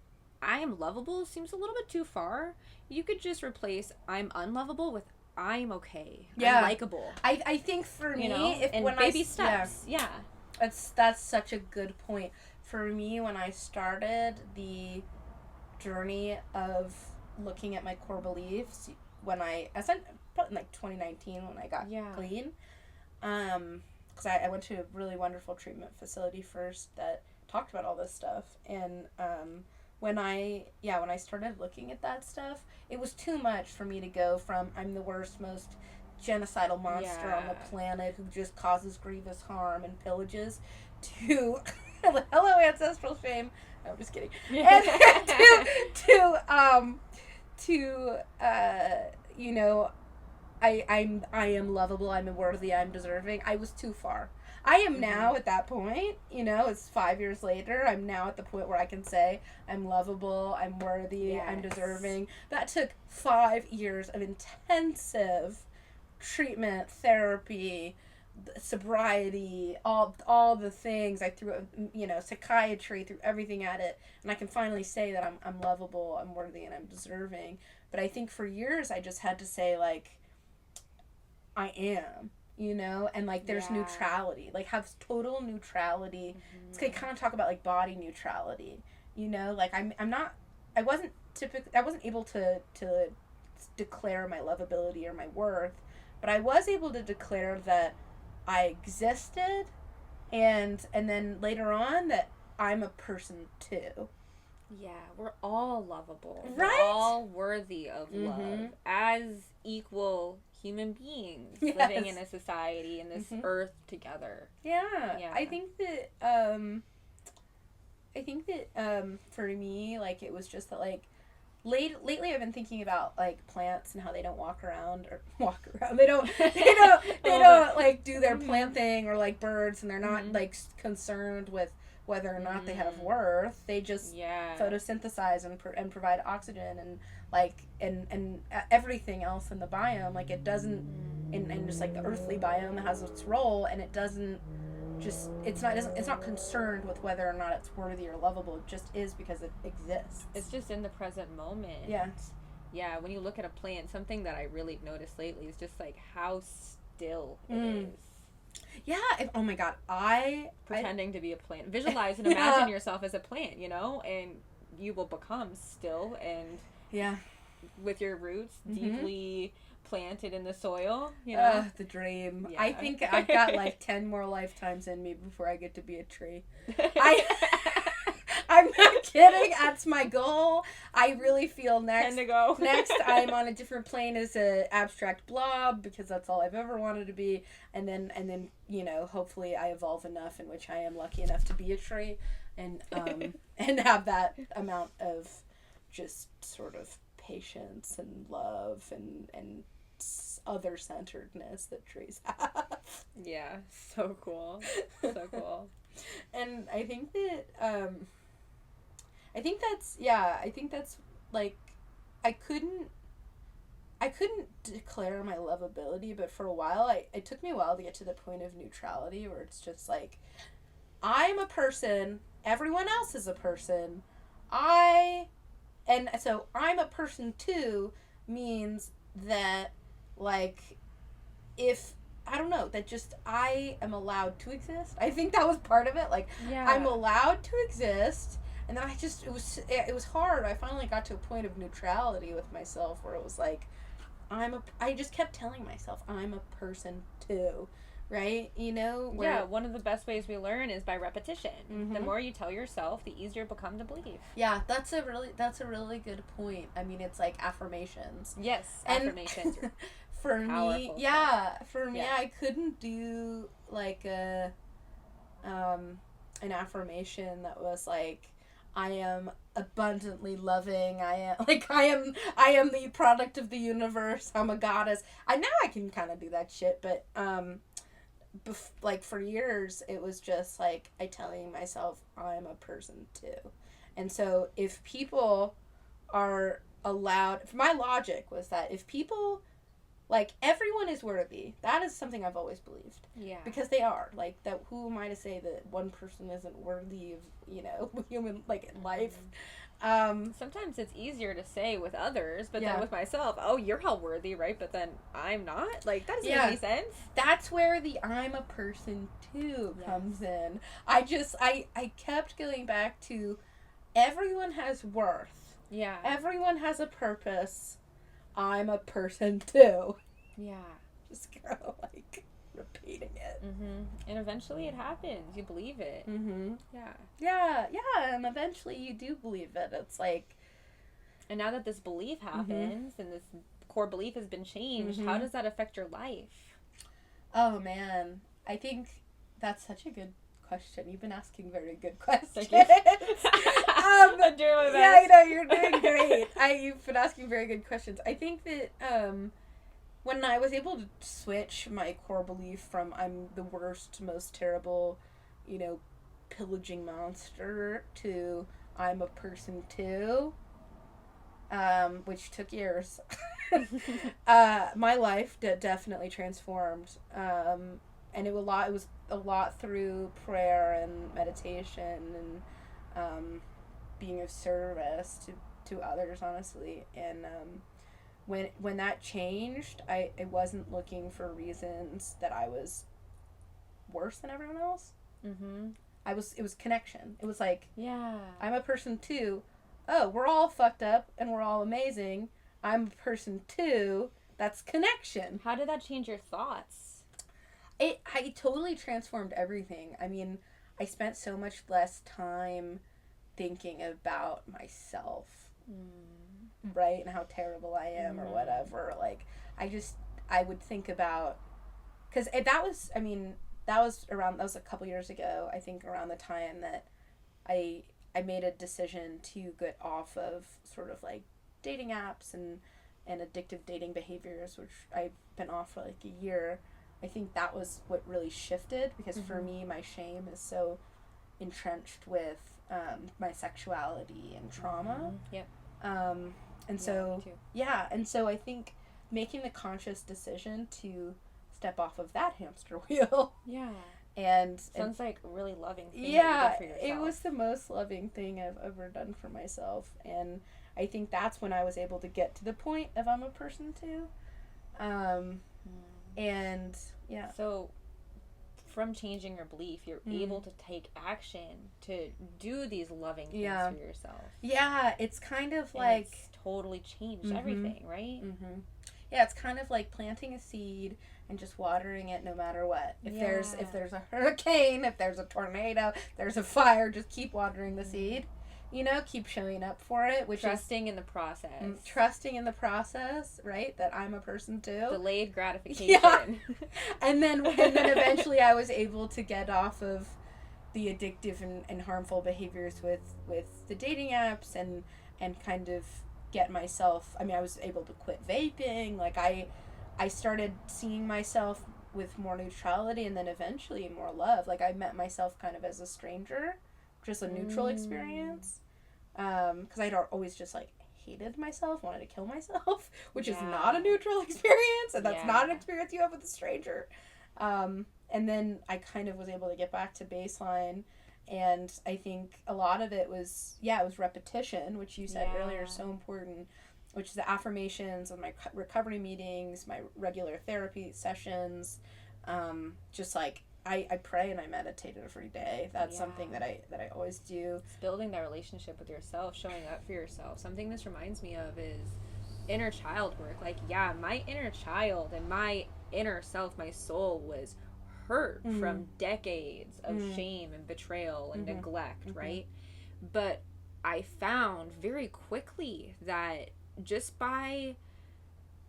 I am lovable seems a little bit too far, you could just replace I'm unlovable with I'm okay. Yeah. I'm likable. I think for me, when baby steps. Yeah. That's such a good point. For me, when I started the journey of looking at my core beliefs, I said probably in 2019 when I got clean, because I went to a really wonderful treatment facility first that talked about all this stuff, and when I started looking at that stuff, it was too much for me to go from I'm the worst, most genocidal monster on the planet who just causes grievous harm and pillages to hello ancestral shame. No, I'm just kidding. And I am lovable, I'm worthy, I'm deserving. I was too far. I am now at that point, it's 5 years later, I'm now at the point where I can say I'm lovable, I'm worthy, I'm deserving. That took 5 years of intensive treatment, therapy, sobriety, all the things. I threw, psychiatry, threw everything at it, and I can finally say that I'm lovable, I'm worthy, and I'm deserving. But I think for years I just had to say, like, I am, and, like, there's neutrality, like, have total neutrality. It's like, kind of talk about, like, body neutrality, like, I'm not, I wasn't able to declare my lovability or my worth, but I was able to declare that I existed, and then later on that I'm a person too. Yeah, we're all lovable. Right? We're all worthy of love as equal human beings living in a society, in this earth together. Yeah. I think that for me, like, it was just that, like, lately I've been thinking about, like, plants and how they don't walk around. They don't like, do their plant thing, or, like, birds, and they're not like concerned with whether or not they have worth. They just photosynthesize and provide oxygen, and, like, and everything else in the biome, like, it doesn't, and just, like, the earthly biome has its role, and it doesn't just, it's not concerned with whether or not it's worthy or lovable. It just is because it exists. It's just in the present moment. Yeah, when you look at a plant, something that I really noticed lately is just, like, how still it is. Yeah. Oh my God. Pretending to be a plant. Visualize and imagine yourself as a plant, and you will become still and with your roots deeply planted in the soil, the dream. I think I've got, like, 10 more lifetimes in me before I get to be a tree. I'm not kidding. That's my goal. I really feel next I'm on a different plane as a abstract blob, because that's all I've ever wanted to be, and then hopefully I evolve enough in which I am lucky enough to be a tree, and and have that amount of just sort of patience and love and other centeredness that trees have. Yeah, so cool. So cool. And I think that's like, I couldn't declare my lovability, but for a while, it took me a while to get to the point of neutrality, where it's just like, I'm a person, everyone else is a person, and so I'm a person too means that, like, if, I don't know, that just, I am allowed to exist. I think that was part of it. Like, I'm allowed to exist. And then it was hard. I finally got to a point of neutrality with myself, where it was like, I just kept telling myself, I'm a person too. Right? One of the best ways we learn is by repetition. The more you tell yourself, the easier it becomes to believe. Yeah, that's a really good point. I mean, it's like affirmations. Yes, affirmations. For me, I couldn't do, like, an affirmation that was like, I am abundantly loving. I am the product of the universe. I'm a goddess. Now I can kind of do that shit, but like, for years it was just like, I telling myself I'm a person too. And so if people are allowed, my logic was that if people, like, everyone is worthy. That is something I've always believed. Yeah. Because they are. Like, that, who am I to say that one person isn't worthy of, human, like, life? Sometimes it's easier to say with others, but then with myself, oh, you're all worthy, right? But then I'm not? Like, that doesn't make any sense. That's where the I'm a person too comes in. I kept going back to, everyone has worth. Yeah. Everyone has a purpose. I'm a person too. Yeah. Just kind of, like, repeating it. And eventually it happens. You believe it. Yeah, and eventually you do believe it. It's like... And now that this belief happens, and this core belief has been changed, how does that affect your life? Oh, man. I think that's such a good question. You've been asking very good questions. I'm doing my best. Yeah, you're doing great. You've been asking very good questions. I think that when I was able to switch my core belief from I'm the worst, most terrible, pillaging monster, to I'm a person too, which took years. My life definitely transformed. And it was a lot through prayer and meditation and being of service to others, honestly. And when that changed, I wasn't looking for reasons that I was worse than everyone else. Mm-hmm. It was connection. It was like, Yeah. I'm a person too. Oh, we're all fucked up and we're all amazing. I'm a person too. That's connection. How did that change your thoughts? I totally transformed everything. I mean, I spent so much less time thinking about myself, right? And how terrible I am or whatever. Like, I would think about, because that was that was a couple years ago, I think, around the time that I made a decision to get off of sort of like dating apps and addictive dating behaviors, which I've been off for like a year. I think that was what really shifted, because for me, my shame is so entrenched with my sexuality and trauma. Yep. And so, and so I think making the conscious decision to step off of that hamster wheel. Yeah. And sounds like a really loving thing. Yeah, that you did for yourself. It was the most loving thing I've ever done for myself, and I think that's when I was able to get to the point of I'm a person too. And yeah. So from changing your belief, you're able to take action to do these loving things for yourself. Yeah, it's kind of like it's totally changed everything, right? Yeah, it's kind of like planting a seed and just watering it no matter what. If there's a hurricane, if there's a tornado, if there's a fire, just keep watering the seed. You know, keep showing up for it, which trusting in the process. Trusting in the process, right? That I'm a person too. Delayed gratification. Yeah. and then eventually I was able to get off of the addictive and harmful behaviors with the dating apps and kind of get myself, I mean, I was able to quit vaping. Like I started seeing myself with more neutrality and then eventually more love. Like I met myself kind of as a stranger, just a neutral experience. Because I'd always just like hated myself, wanted to kill myself, which is not a neutral experience, and that's not an experience you have with a stranger. And then I kind of was able to get back to baseline, and I think a lot of it was, it was repetition, which you said earlier is so important, which is the affirmations of my recovery meetings, my regular therapy sessions, just like I pray and I meditate every day. That's something that I always do. It's building that relationship with yourself, showing up for yourself. Something this reminds me of is inner child work. Like, my inner child and my inner self, my soul was hurt from decades of shame and betrayal and neglect, right? But I found very quickly that just by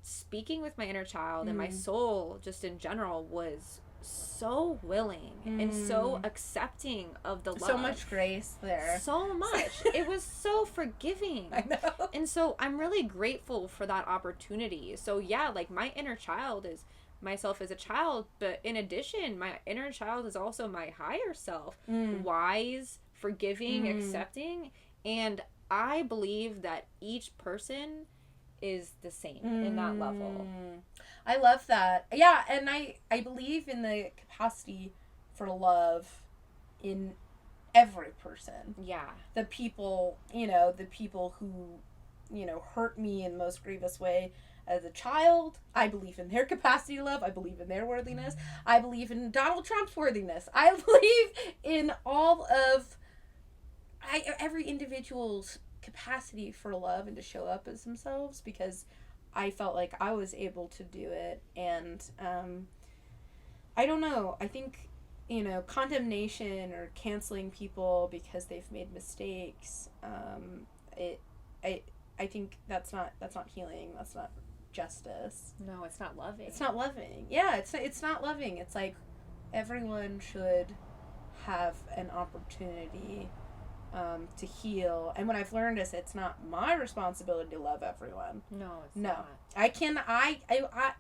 speaking with my inner child and my soul just in general was so willing and so accepting of the love. So much grace there. So much. It was so forgiving. I know. And so I'm really grateful for that opportunity. So like my inner child is myself as a child, but in addition, my inner child is also my higher self. Wise, forgiving, accepting. And I believe that each person is the same in that level. I love that. Yeah, and I believe in the capacity for love in every person. Yeah. The people who, hurt me in the most grievous way as a child, I believe in their capacity to love. I believe in their worthiness. I believe in Donald Trump's worthiness. I believe in all of every individual's capacity for love and to show up as themselves, because I felt like I was able to do it. And I don't know, I think, condemnation or canceling people because they've made mistakes, I think that's not healing. That's not justice. No, it's not loving. It's not loving. Yeah, it's not loving. It's like everyone should have an opportunity to heal. And what I've learned is it's not my responsibility to love everyone. No, it's not. I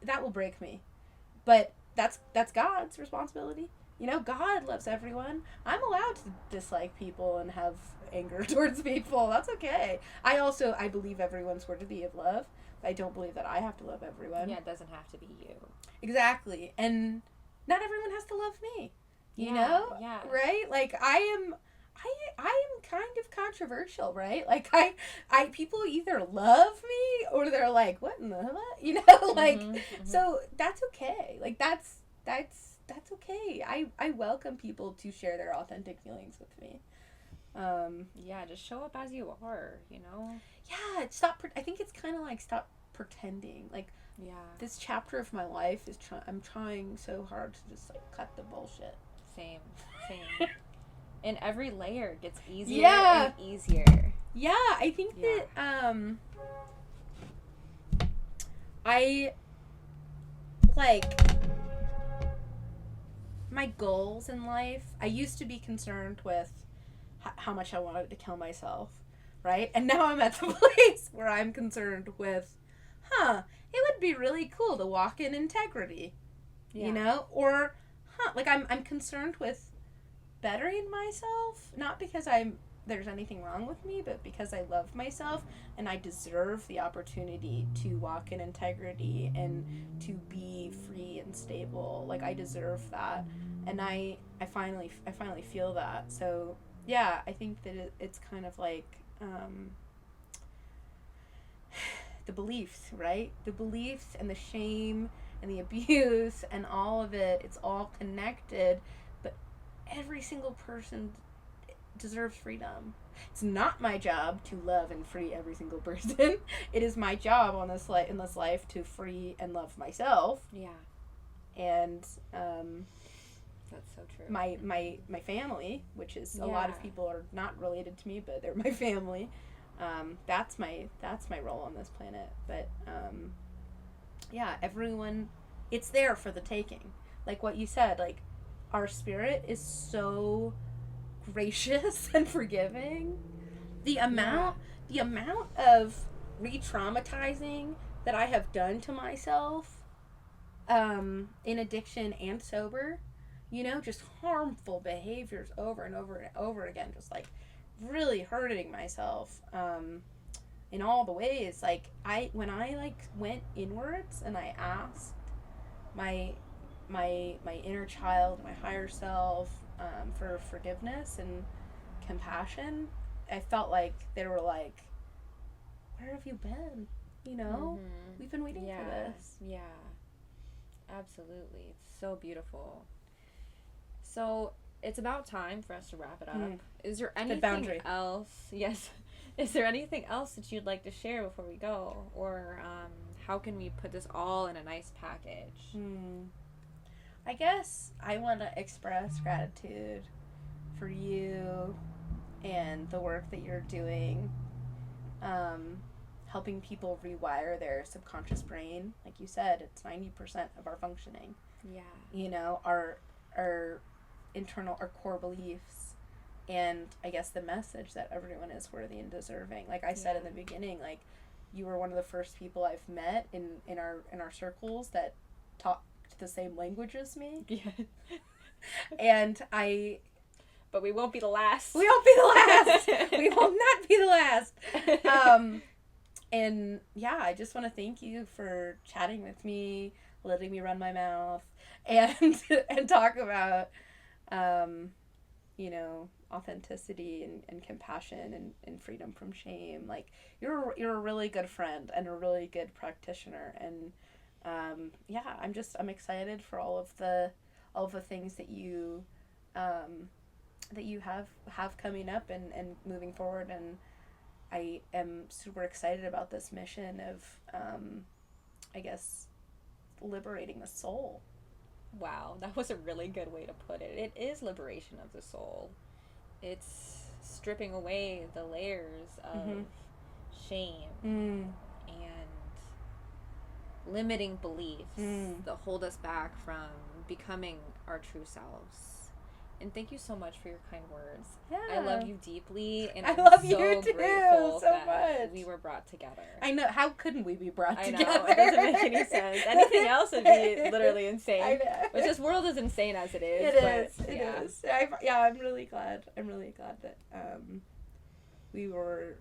that will break me. But that's God's responsibility. You know, God loves everyone. I'm allowed to dislike people and have anger towards people. That's okay. I believe everyone's worthy of love. I don't believe that I have to love everyone. Yeah, it doesn't have to be you. Exactly. And not everyone has to love me. You Yeah, know? yeah. Right? Like I am kind of controversial, right? Like people either love me or they're like, what in the hell? You know, like so that's okay. Like that's okay. I welcome people to share their authentic feelings with me. Yeah, just show up as you are, you know? Yeah, I think it's kind of like stop pretending. Like, Yeah. this chapter of my life is I'm trying so hard to just like cut the bullshit. Same. And every layer gets easier Yeah. and easier. Yeah, I think that I like my goals in life. I used to be concerned with how much I wanted to kill myself, right? And now I'm at the place where I'm concerned with, it would be really cool to walk in integrity, you know? Or, like I'm concerned with bettering myself, not because there's anything wrong with me, but because I love myself and I deserve the opportunity to walk in integrity and to be free and stable. Like I deserve that, and I finally feel that. So yeah, I think that it's kind of like the beliefs, right? The beliefs and the shame and the abuse and all of it. It's all connected, but every single person deserves freedom. It's not my job to love and free every single person. It is my job on this in this life to free and love myself. Yeah. And that's so true. My family, which is a lot of people are not related to me, but they're my family. That's my role on this planet. But everyone, it's there for the taking. Like what you said, like our spirit is so gracious and forgiving. The amount of re-traumatizing that I have done to myself in addiction and sober, you know, just harmful behaviors over and over and over again, just like really hurting myself in all the ways. Like when I went inwards and I asked my inner child, my higher self, for forgiveness and compassion, I felt like they were like, where have you been? You know? We've been waiting for this. Yeah. Absolutely. It's so beautiful. So it's about time for us to wrap it up. Is there anything else? Yes. Is there anything else that you'd like to share before we go? Or how can we put this all in a nice package? I guess I want to express gratitude for you and the work that you're doing, helping people rewire their subconscious brain. Like you said, it's 90% of our functioning. Yeah. You know, our internal, our core beliefs, and I guess the message that everyone is worthy and deserving. Like I said in the beginning, like you were one of the first people I've met in our circles that talk the same language as me. Yeah. And but we won't be the last. We won't be the last. We will not be the last. And yeah, I just want to thank you for chatting with me, letting me run my mouth, and talk about you know, authenticity and compassion and freedom from shame. Like you're a really good friend and a really good practitioner, and I'm excited for all of the things that you have coming up and moving forward, and I am super excited about this mission of I guess liberating the soul. Wow, that was a really good way to put it. It is liberation of the soul. It's stripping away the layers of shame and limiting beliefs that hold us back from becoming our true selves. And thank you so much for your kind words. Yeah. I love you deeply, and I I'm love so you too, grateful so that much. we were brought together. I know. How couldn't we be brought I know. together? It doesn't make any sense. Anything else would be literally insane. I know. Which this world is insane as it is. It is. I'm really glad. I'm really glad that we were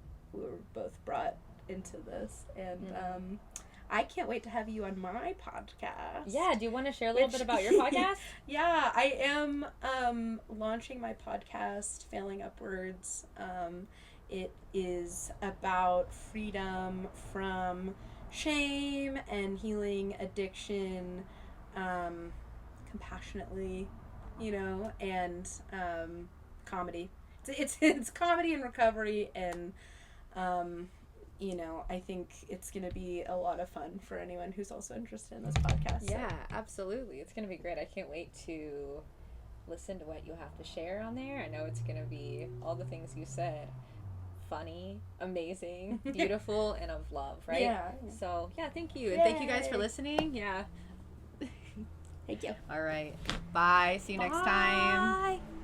both brought into this, and I can't wait to have you on my podcast. Yeah, do you want to share a little bit about your podcast? Yeah, I am launching my podcast, Failing Upwards. It is about freedom from shame and healing addiction compassionately, and comedy. It's comedy and recovery, and I think it's going to be a lot of fun for anyone who's also interested in this podcast. Yeah, absolutely. It's going to be great. I can't wait to listen to what you have to share on there. I know it's going to be all the things you said. Funny, amazing, beautiful, and of love, right? Yeah. So, yeah, thank you. And thank you guys for listening. Yeah. Thank you. All right. Bye. See you next time. Bye.